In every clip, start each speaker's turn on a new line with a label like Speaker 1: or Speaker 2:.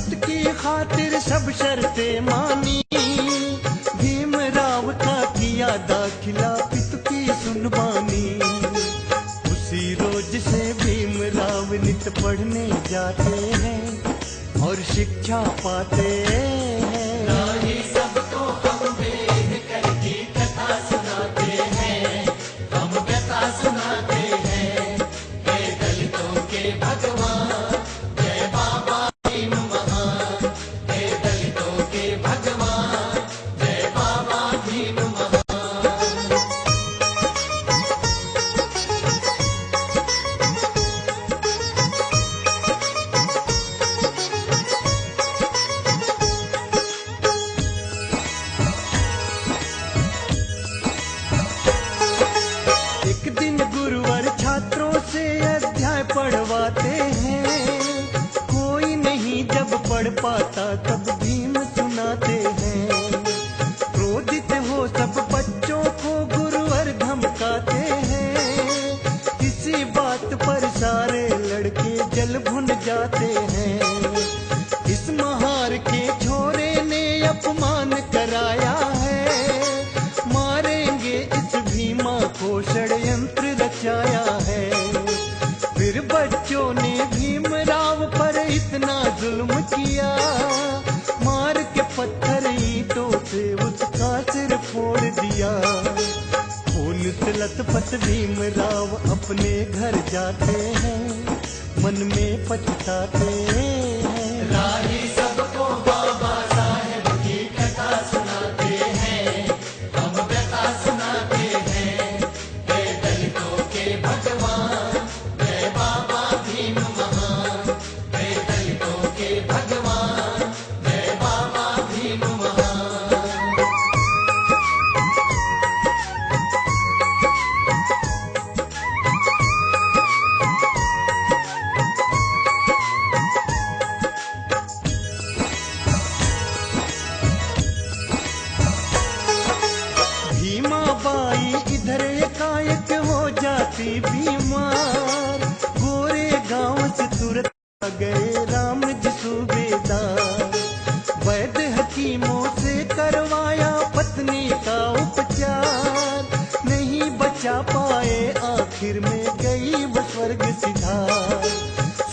Speaker 1: हित की खातिर सब शर्तें मानी, भीमराव का किया दाखिला पितु की सुनवानी। उसी रोज से भीमराव नित पढ़ने जाते हैं और शिक्षा पाते हैं।
Speaker 2: राही सबको हम वेद कर की कथा सुनाते हैं, हम व्यथा सुनाते हैं। हे दलितों के भगवान जय बाबा भीम महान, हे दलितों के भगवान जय बाबा भीम महान।
Speaker 1: एक दिन गुरुवर छात्रों से अध्याय पढ़वाते हैं, कोई नहीं जब पढ़ पाता तब भीम सुनाते हैं। क्रोधित हो सब बच्चों को गुरुवर धमकाते हैं, किसी बात पर सारे लड़के जल भुन जाते हैं। इस महार के छोरे ने अपमान कराया है, मारेंगे इस भीमा को षड्यंत्र रचाया है। फिर बच्चों ने भीमराव पर इतना जुल्म किया, मार के पत्थर ईंटों से उसका सिर फोड़ दिया। खून से लथपथ भीमराव अपने घर जाते हैं, मन में पछताते हैं।
Speaker 2: राही सबको बाबा साहेब की कथा सुनाते हैं, हम व्यथा सुनाते हैं। हे दलितों के भगवान जय बाबा भीम महान, हे दलितों के भगवान जय बाबा भीम महान।
Speaker 1: भीमा बाई इधर एकाएक हो जाती बीमार, गोरे गांव से तुरंत आ गए राम जी सूबेदार। वैद्य हकीमों से करवाया पत्नी का उपचार, नहीं बचा पाए आखिर में गई वो स्वर्ग सिधार।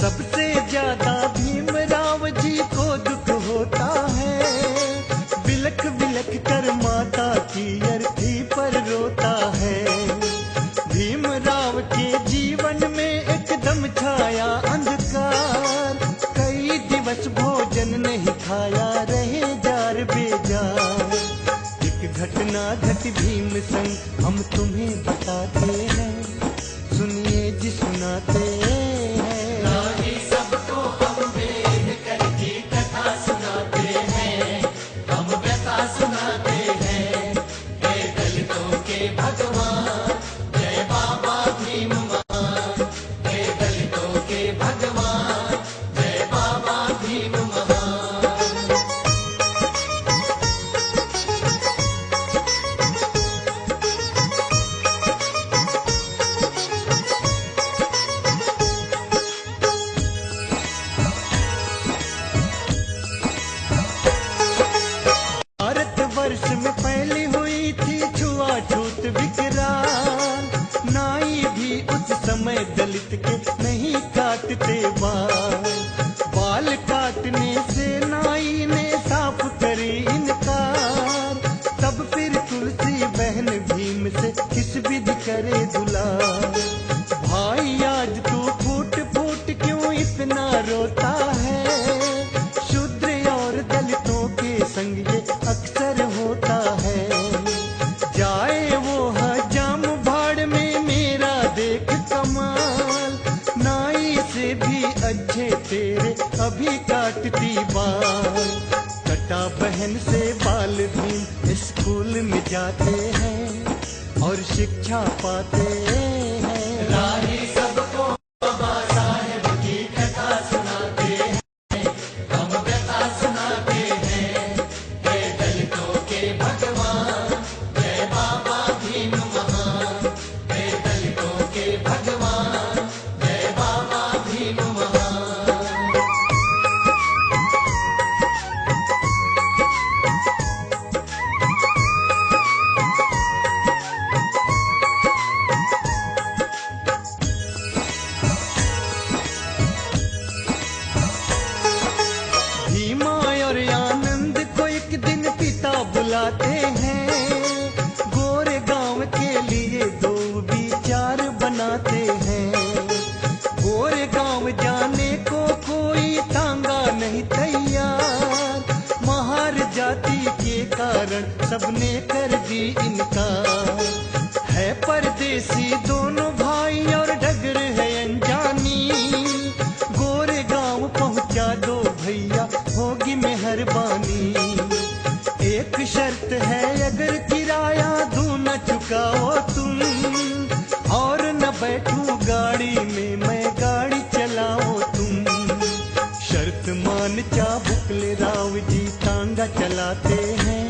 Speaker 1: सबसे ज्यादा भीमराव जी को दुख होता है, बिलख बिलख कर माता की अर्थी पर रोता है। भीमराव के जीवन में एकदम छाया अंधकार, कई दिवस भोजन नहीं खाया रहे जार बेजार। एक घटना घटी भीम संग हम तुम्हें बताते हैं, सुनिए जी सुनाते हैं।
Speaker 2: राही सबको हम वेद कर की कथा सुनाते हैं, हम व्यथा सुनाते हैं। हे दलितों के भगवान जय बाबा भीम महान, हे दलितों के भगवान जय बाबा भीम महान।
Speaker 1: भारतवर्ष में फैली हुई थी छुआछूत विकराल, नाई भी उस समय दलित के नहीं काटते बाल। बाल काटने से नाई ने साफ करी इनकार, तब फिर तुलसी बहन भीम से किस विधि करे दुलार। भाई आज तू फूट फूट क्यों इतना रोता है, शूद्र और दलितों के संग ये अक्सर होता है। जाए वो हजाम भाड़ में मेरा देख कमाल, नाई से भी अच्छे तेरे अभी काटती बाल। कटा बहन से बाल भीम स्कूल में जाते हैं और शिक्षा पाते हैं।
Speaker 2: राही सबको बाबा साहेब की कथा सुनाते हैं, हम व्यथा सुनाते हैं। हे दलितों के भगवान जय बाबा भीम महान, हे दलितों के भगवान जय बाबा भीम महान।
Speaker 1: कारण सबने कर दी इनकार। है परदेसी दोनों भाई और डगर है अनजानी, गोरे गांव पहुंचा दो भैया होगी मेहरबानी। एक शर्त है अगर किराया दूं न चुकाओ तुम, और न बैठूं गाड़ी में मैं गाड़ी चलाओ तुम। शर्त मान चाबुक ले राव जी तांगा चलाते हैं,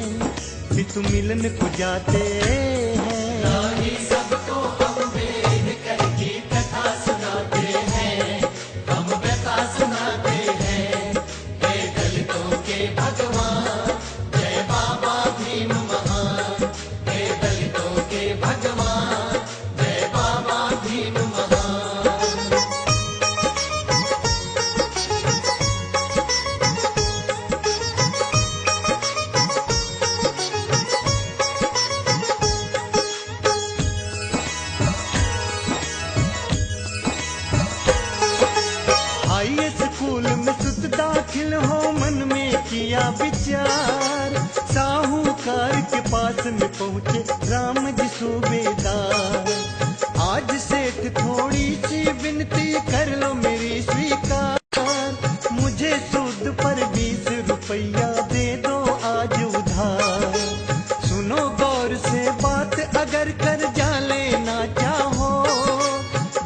Speaker 1: फिर तुम मिलन को जाते हैं।
Speaker 2: राही सबको हम वेद करके कथा सुनाते हैं, हम व्यथा सुनाते हैं। हे दलितों के भगवान जय बाबा भीम महान, हे दलितों के भगवान जय बाबा भीम महान।
Speaker 1: हाई स्कूल में सुध दाखिल हो मन में किया विचार, साहूकार के पास में पहुँचे राम जी सूबेदार। आज सेठ थोड़ी सी विनती कर लो मेरी स्वीकार, मुझे सूद पर 20 रुपया दे दो आज उधार। सुनो गौर से बात अगर कर्जा लेना चाहो,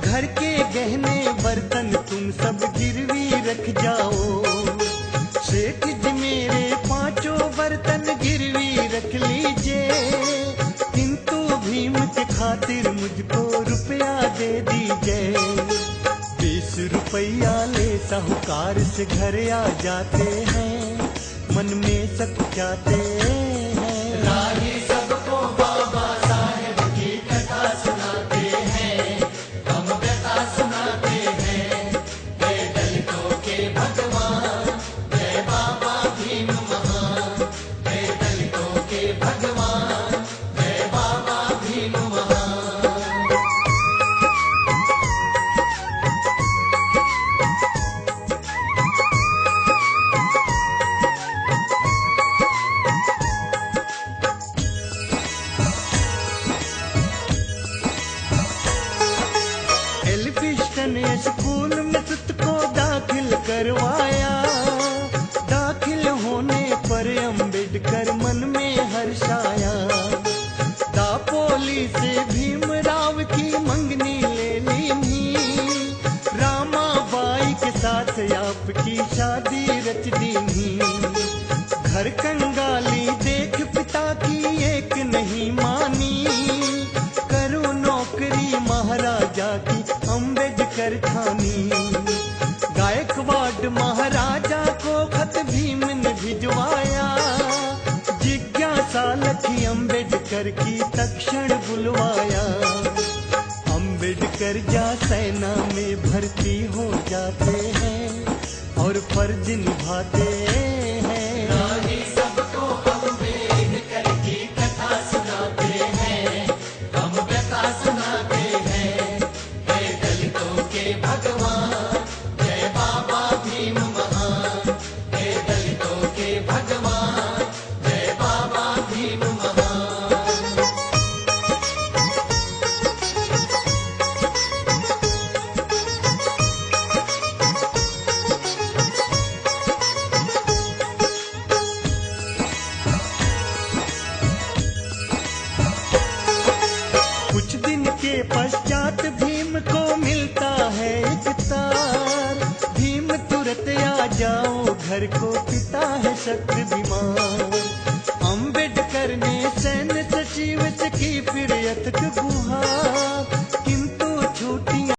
Speaker 1: घर के गहने बर्तन तुम सब गिरवी रख जाओ। सेठ जी मेरे 5 बर्तन गिरवी रख लीजिए, किंतु भीम के खातिर मुझको रुपया दे दीजिए। 20 रुपया ले साहूकार से घर आ जाते हैं, मन में सकुचाते हैं।
Speaker 2: राही सबको बाबा साहेब की कथा सुनाते हैं, हम व्यथा सुनाते हैं। हे दलितों के भगवान जय बाबा भीम महान, हे दलितों के भगवान जय बाबा भीम महान।
Speaker 1: एल्फिस्टन स्कूल में तुझको दाखिल करवाया, दाखिल होने पर अम्बेडकर मन में हर्षाया। दापोली से भीमराव की मंगनी ले ली, रामाबाई के साथ आपकी शादी रच दी। घर कंगाली देख पिता की एक नहीं मानी, करूं नौकरी महाराजा की अम्बेडकर ठानी। गायकवाड़ महाराजा को खत भीम ने भिजवाया, जिज्ञासा लखी अम्बेडकर की तक्षण बुलवाया। अम्बेडकर जा सेना में भर्ती हो जाते हैं और फर्ज निभाते हैं।
Speaker 2: राही सबको हम वेद करके कथा सुनाते हैं, हम व्यथा सुनाते हैं। हे दलितों के भगवान जय बाबा भीम महान, हे दलितों के भगवान जय बाबा भीम महान।
Speaker 1: कुछ दिन के पश्चात भीम को मिलता है एक तार, भीम तुरंत आ जाओ घर को पिता है शक्ति बीमार।